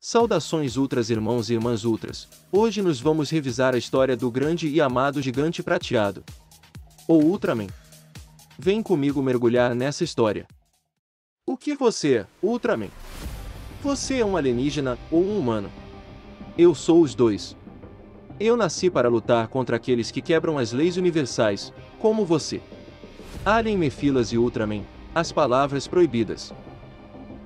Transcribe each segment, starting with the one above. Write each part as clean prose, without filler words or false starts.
Saudações Ultras, irmãos e irmãs Ultras. Hoje nos vamos revisar a história do grande e amado gigante prateado, o Ultraman. Vem comigo mergulhar nessa história. O que você é, Ultraman? Você é um alienígena ou um humano? Eu sou os dois. Eu nasci para lutar contra aqueles que quebram as leis universais, como você. Alien, Mephilas e Ultraman, as palavras proibidas.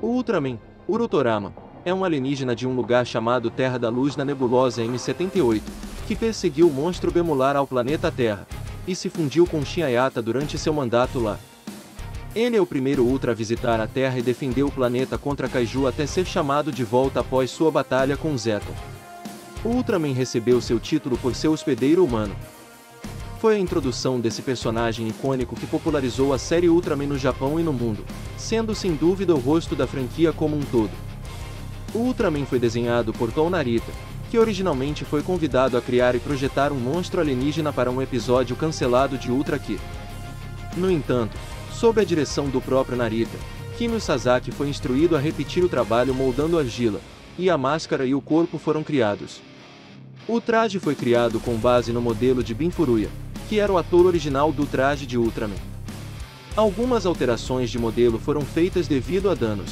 O Ultraman, Urutorama, é um alienígena de um lugar chamado Terra da Luz na nebulosa M78, que perseguiu o monstro Bemular ao planeta Terra, e se fundiu com Shin'ayata durante seu mandato lá. Ele é o primeiro Ultra a visitar a Terra e defendeu o planeta contra Kaiju até ser chamado de volta após sua batalha com Zeton. O Ultraman recebeu seu título por ser hospedeiro humano. Foi a introdução desse personagem icônico que popularizou a série Ultraman no Japão e no mundo, sendo sem dúvida o rosto da franquia como um todo. O Ultraman foi desenhado por Tom Narita, que originalmente foi convidado a criar e projetar um monstro alienígena para um episódio cancelado de Ultra Q. No entanto, sob a direção do próprio Narita, Kimio Sasaki foi instruído a repetir o trabalho moldando argila, e a máscara e o corpo foram criados. O traje foi criado com base no modelo de Bin Furuya, que era o ator original do traje de Ultraman. Algumas alterações de modelo foram feitas devido a danos.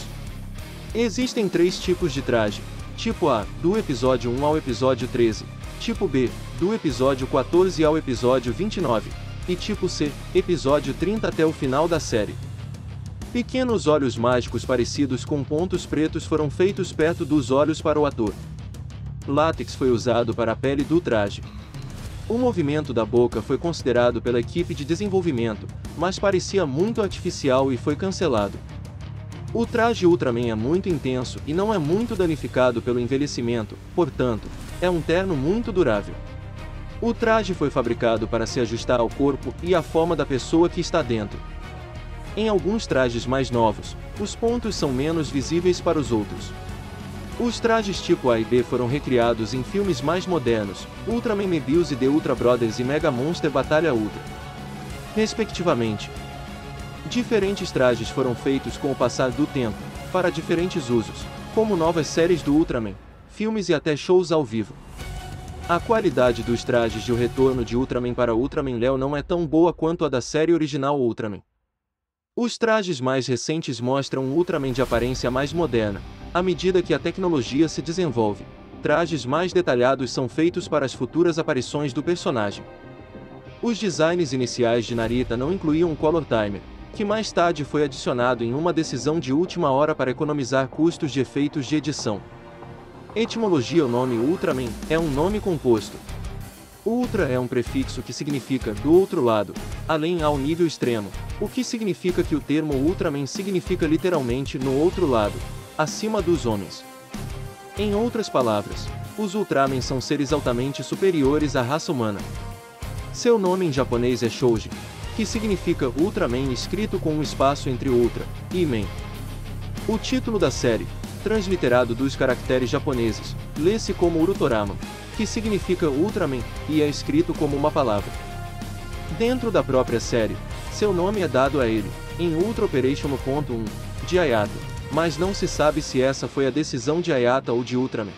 Existem 3 tipos de traje: tipo A, do episódio 1 ao episódio 13, tipo B, do episódio 14 ao episódio 29, e tipo C, episódio 30 até o final da série. Pequenos olhos mágicos parecidos com pontos pretos foram feitos perto dos olhos para o ator. Látex foi usado para a pele do traje. O movimento da boca foi considerado pela equipe de desenvolvimento, mas parecia muito artificial e foi cancelado. O traje Ultraman é muito intenso e não é muito danificado pelo envelhecimento, portanto, é um terno muito durável. O traje foi fabricado para se ajustar ao corpo e à forma da pessoa que está dentro. Em alguns trajes mais novos, os pontos são menos visíveis para os outros. Os trajes tipo A e B foram recriados em filmes mais modernos, Ultraman Mebius e The Ultra Brothers e Mega Monster Batalha Ultra, respectivamente. Diferentes trajes foram feitos com o passar do tempo, para diferentes usos, como novas séries do Ultraman, filmes e até shows ao vivo. A qualidade dos trajes de O Retorno de Ultraman para Ultraman Léo não é tão boa quanto a da série original Ultraman. Os trajes mais recentes mostram um Ultraman de aparência mais moderna, à medida que a tecnologia se desenvolve. Trajes mais detalhados são feitos para as futuras aparições do personagem. Os designs iniciais de Narita não incluíam um Color Timer, que mais tarde foi adicionado em uma decisão de última hora para economizar custos de efeitos de edição. Etimologia: o nome Ultraman é um nome composto. Ultra é um prefixo que significa do outro lado, além ao nível extremo, o que significa que o termo Ultraman significa literalmente no outro lado, acima dos homens. Em outras palavras, os Ultraman são seres altamente superiores à raça humana. Seu nome em japonês é Shouji, que significa Ultraman escrito com um espaço entre Ultra e Man. O título da série, transliterado dos caracteres japoneses, lê-se como Urutorama, que significa Ultraman, e é escrito como uma palavra. Dentro da própria série, seu nome é dado a ele, em Ultra Operation 1.1, de Ayata, mas não se sabe se essa foi a decisão de Ayata ou de Ultraman.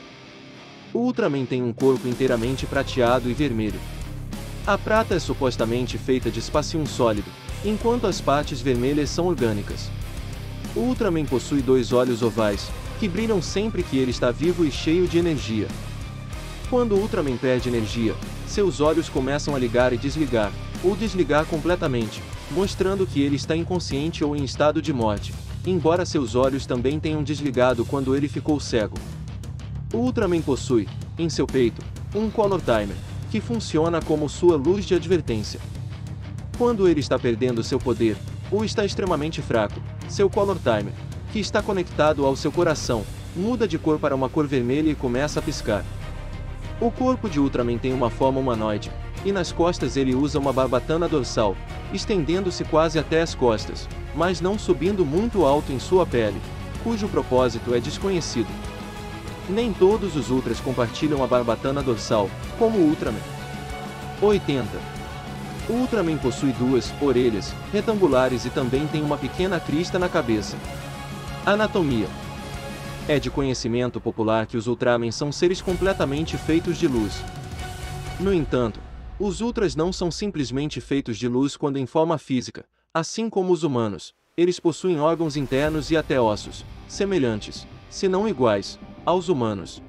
O Ultraman tem um corpo inteiramente prateado e vermelho. A prata é supostamente feita de espacium sólido, enquanto as partes vermelhas são orgânicas. O Ultraman possui 2 olhos ovais, que brilham sempre que ele está vivo e cheio de energia. Quando o Ultraman perde energia, seus olhos começam a ligar e desligar, ou desligar completamente, mostrando que ele está inconsciente ou em estado de morte, embora seus olhos também tenham desligado quando ele ficou cego. O Ultraman possui, em seu peito, um Color Timer, que funciona como sua luz de advertência. Quando ele está perdendo seu poder, ou está extremamente fraco, seu Color Timer, que está conectado ao seu coração, muda de cor para uma cor vermelha e começa a piscar. O corpo de Ultraman tem uma forma humanoide, e nas costas ele usa uma barbatana dorsal, estendendo-se quase até as costas, mas não subindo muito alto em sua pele, cujo propósito é desconhecido. Nem todos os Ultras compartilham a barbatana dorsal, como o Ultraman. 80. O Ultraman possui 2 orelhas retangulares e também tem uma pequena crista na cabeça. Anatomia. É de conhecimento popular que os Ultramen são seres completamente feitos de luz. No entanto, os Ultras não são simplesmente feitos de luz quando em forma física, assim como os humanos. Eles possuem órgãos internos e até ossos, semelhantes, se não iguais, aos humanos.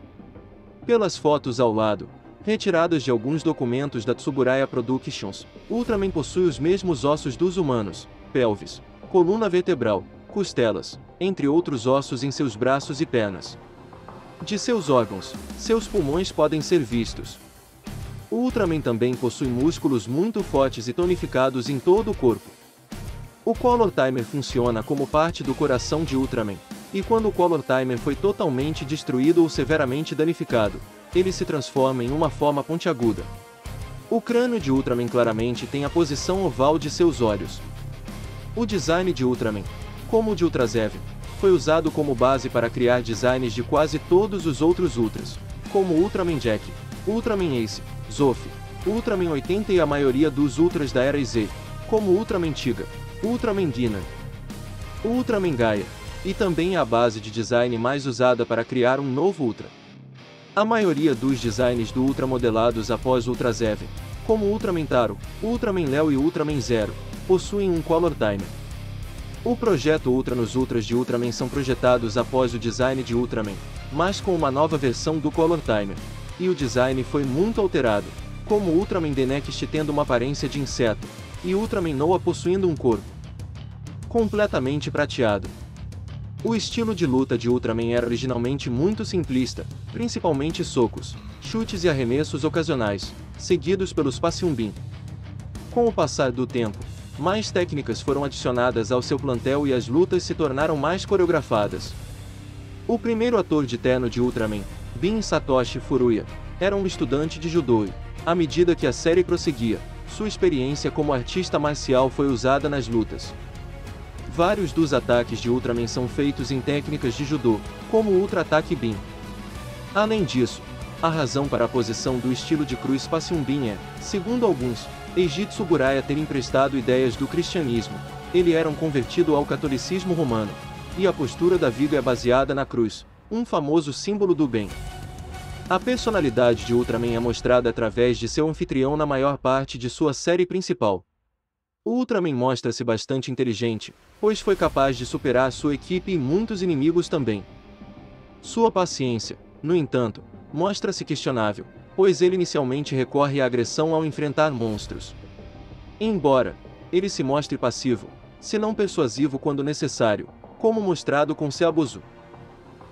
Pelas fotos ao lado, retiradas de alguns documentos da Tsuburaya Productions, Ultraman possui os mesmos ossos dos humanos, pelvis, coluna vertebral, costelas, entre outros ossos em seus braços e pernas. De seus órgãos, seus pulmões podem ser vistos. O Ultraman também possui músculos muito fortes e tonificados em todo o corpo. O Color Timer funciona como parte do coração de Ultraman, e quando o Color Timer foi totalmente destruído ou severamente danificado, ele se transforma em uma forma pontiaguda. O crânio de Ultraman claramente tem a posição oval de seus olhos. O design de Ultraman, como o de Ultrasev, foi usado como base para criar designs de quase todos os outros Ultras, como Ultraman Jack, Ultraman Ace, Zof, Ultraman 80 e a maioria dos Ultras da Era Z, como Ultraman Tiga, Ultraman Ghina, Ultraman Gaia, e também é a base de design mais usada para criar um novo Ultra. A maioria dos designs do Ultra modelados após Ultrasev, como Ultraman Taro, Ultraman Leo e Ultraman Zero, possuem um Color Timer. O projeto Ultra nos Ultras de Ultraman são projetados após o design de Ultraman, mas com uma nova versão do Color Timer, e o design foi muito alterado, como Ultraman The Next tendo uma aparência de inseto, e Ultraman Noah possuindo um corpo completamente prateado. O estilo de luta de Ultraman era originalmente muito simplista, principalmente socos, chutes e arremessos ocasionais, seguidos pelos Passyumbin. Com o passar do tempo, mais técnicas foram adicionadas ao seu plantel e as lutas se tornaram mais coreografadas. O primeiro ator de terno de Ultraman, Bin Satoshi Furuya, era um estudante de judô e, à medida que a série prosseguia, sua experiência como artista marcial foi usada nas lutas. Vários dos ataques de Ultraman são feitos em técnicas de judô, como o Ultra Ataque Bin. Além disso, a razão para a posição do estilo de cruz Passyumbin é, segundo alguns, Eiji Tsuburaya ter emprestado ideias do cristianismo. Ele era um convertido ao catolicismo romano, e a postura da viga é baseada na cruz, um famoso símbolo do bem. A personalidade de Ultraman é mostrada através de seu anfitrião na maior parte de sua série principal. O Ultraman mostra-se bastante inteligente, pois foi capaz de superar sua equipe e muitos inimigos também. Sua paciência, no entanto, mostra-se questionável, pois ele inicialmente recorre à agressão ao enfrentar monstros. Embora ele se mostre passivo, se não persuasivo quando necessário, como mostrado com Seabuzu,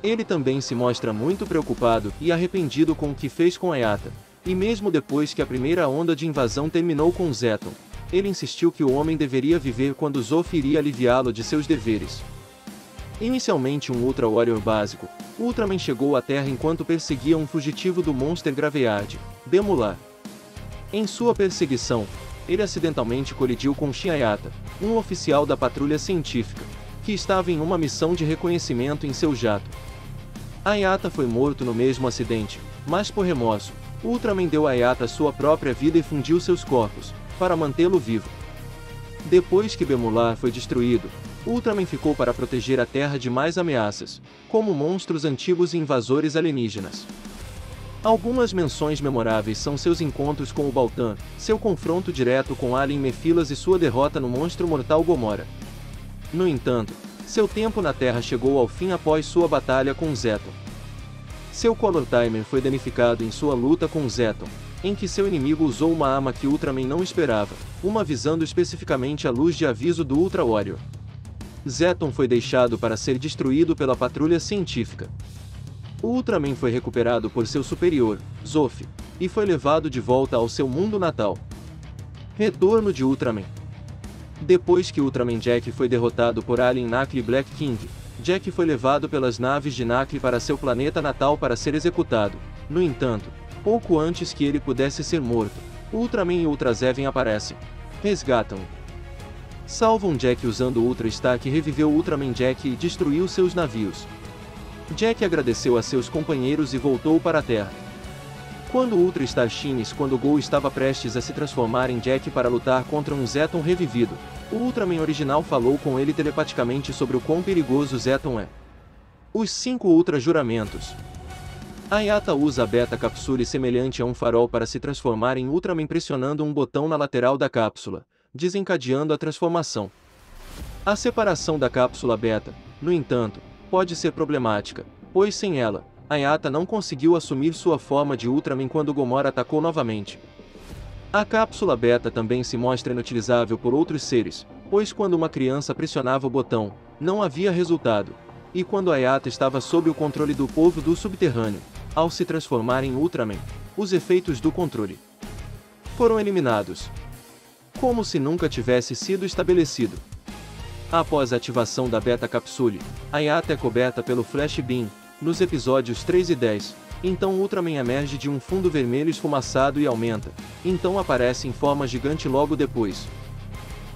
ele também se mostra muito preocupado e arrependido com o que fez com Ayata, e mesmo depois que a primeira onda de invasão terminou com Zeton, ele insistiu que o homem deveria viver quando Zof iria aliviá-lo de seus deveres. Inicialmente um Ultra Warrior básico, Ultraman chegou à Terra enquanto perseguia um fugitivo do Monster Graveyard, Bemular. Em sua perseguição, ele acidentalmente colidiu com Shin Ayata, um oficial da patrulha científica, que estava em uma missão de reconhecimento em seu jato. Ayata foi morto no mesmo acidente, mas por remorso, Ultraman deu a Ayata sua própria vida e fundiu seus corpos, para mantê-lo vivo. Depois que Bemular foi destruído, Ultraman ficou para proteger a Terra de mais ameaças, como monstros antigos e invasores alienígenas. Algumas menções memoráveis são seus encontros com o Baltan, seu confronto direto com Alien Mephilas e sua derrota no monstro mortal Gomorra. No entanto, seu tempo na Terra chegou ao fim após sua batalha com Zeton. Seu Color Timer foi danificado em sua luta com Zeton, em que seu inimigo usou uma arma que Ultraman não esperava, uma visando especificamente a luz de aviso do Ultra Warrior. Zeton foi deixado para ser destruído pela patrulha científica. O Ultraman foi recuperado por seu superior, Zof, e foi levado de volta ao seu mundo natal. Retorno de Ultraman. Depois que Ultraman Jack foi derrotado por Alien Nakli Black King, Jack foi levado pelas naves de Nakli para seu planeta natal para ser executado. No entanto, pouco antes que ele pudesse ser morto, Ultraman e Ultraseven aparecem, resgatam-o. Salvam Jack usando o Ultra Star que reviveu Ultraman Jack e destruiu seus navios. Jack agradeceu a seus companheiros e voltou para a Terra. Quando o Ultra Star Shines quando Gol estava prestes a se transformar em Jack para lutar contra um Zeton revivido, o Ultraman original falou com ele telepaticamente sobre o quão perigoso Zeton é. Os 5 Ultra Juramentos. Hayata usa a Beta Capsule semelhante a um farol para se transformar em Ultraman pressionando um botão na lateral da cápsula, desencadeando a transformação. A separação da cápsula Beta, no entanto, pode ser problemática, pois sem ela, Hayata não conseguiu assumir sua forma de Ultraman quando Gomora atacou novamente. A cápsula Beta também se mostra inutilizável por outros seres, pois quando uma criança pressionava o botão, não havia resultado, e quando Hayata estava sob o controle do povo do subterrâneo, ao se transformar em Ultraman, os efeitos do controle foram eliminados, como se nunca tivesse sido estabelecido. Após a ativação da Beta Capsule, Hayata é coberta pelo Flash Beam, nos episódios 3 e 10, então Ultraman emerge de um fundo vermelho esfumaçado e aumenta, então aparece em forma gigante logo depois.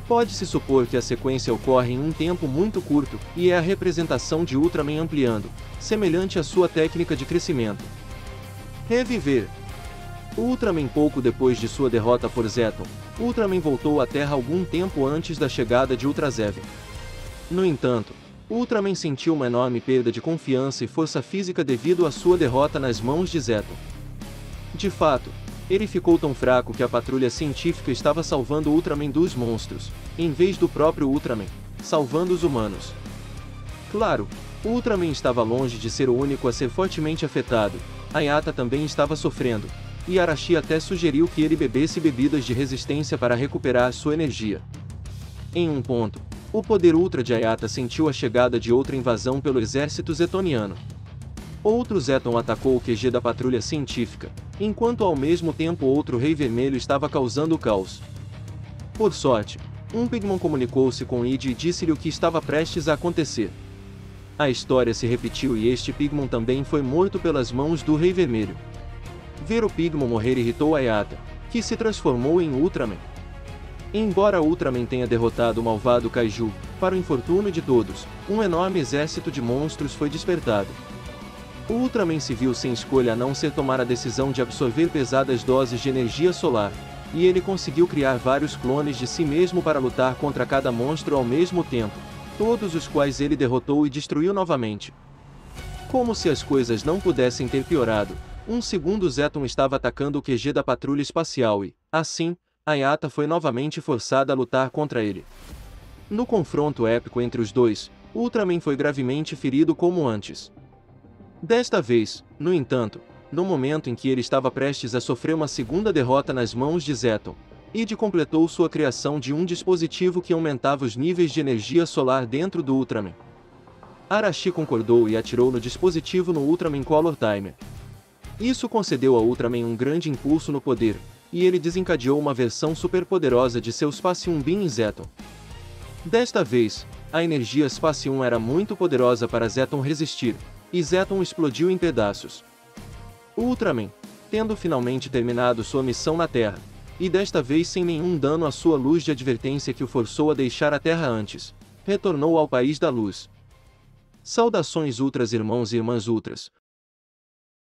Pode-se supor que a sequência ocorre em um tempo muito curto, e é a representação de Ultraman ampliando, semelhante à sua técnica de crescimento. Reviver. Ultraman pouco depois de sua derrota por Zeton, Ultraman voltou à Terra algum tempo antes da chegada de Ultraseven. No entanto, Ultraman sentiu uma enorme perda de confiança e força física devido à sua derrota nas mãos de Zeton. De fato, ele ficou tão fraco que a patrulha científica estava salvando Ultraman dos monstros, em vez do próprio Ultraman, salvando os humanos. Claro, Ultraman estava longe de ser o único a ser fortemente afetado, Hayata também estava sofrendo, e Arashi até sugeriu que ele bebesse bebidas de resistência para recuperar sua energia. Em um ponto, o poder Ultra de Hayata sentiu a chegada de outra invasão pelo exército zetoniano. Outro Zeton atacou o QG da patrulha científica, enquanto ao mesmo tempo outro Rei Vermelho estava causando o caos. Por sorte, um Pigmon comunicou-se com Id e disse-lhe o que estava prestes a acontecer. A história se repetiu e este Pigmon também foi morto pelas mãos do Rei Vermelho. Ver o Pigmon morrer irritou Hayata, que se transformou em Ultraman. Embora Ultraman tenha derrotado o malvado Kaiju, para o infortúnio de todos, um enorme exército de monstros foi despertado. O Ultraman se viu sem escolha a não ser tomar a decisão de absorver pesadas doses de energia solar, e ele conseguiu criar vários clones de si mesmo para lutar contra cada monstro ao mesmo tempo, todos os quais ele derrotou e destruiu novamente. Como se as coisas não pudessem ter piorado, um segundo Zeton estava atacando o QG da patrulha espacial e, assim, Hayata foi novamente forçada a lutar contra ele. No confronto épico entre os dois, Ultraman foi gravemente ferido como antes. Desta vez, no entanto, no momento em que ele estava prestes a sofrer uma segunda derrota nas mãos de Zeton, Id completou sua criação de um dispositivo que aumentava os níveis de energia solar dentro do Ultraman. Arashi concordou e atirou no dispositivo no Ultraman Color Timer. Isso concedeu a Ultraman um grande impulso no poder, e ele desencadeou uma versão superpoderosa de seu Spacium Beam em Zeton. Desta vez, a energia Spacium era muito poderosa para Zeton resistir, e Zeton explodiu em pedaços. O Ultraman, tendo finalmente terminado sua missão na Terra, e desta vez sem nenhum dano à sua luz de advertência que o forçou a deixar a Terra antes, retornou ao País da Luz. Saudações Ultras irmãos e irmãs Ultras,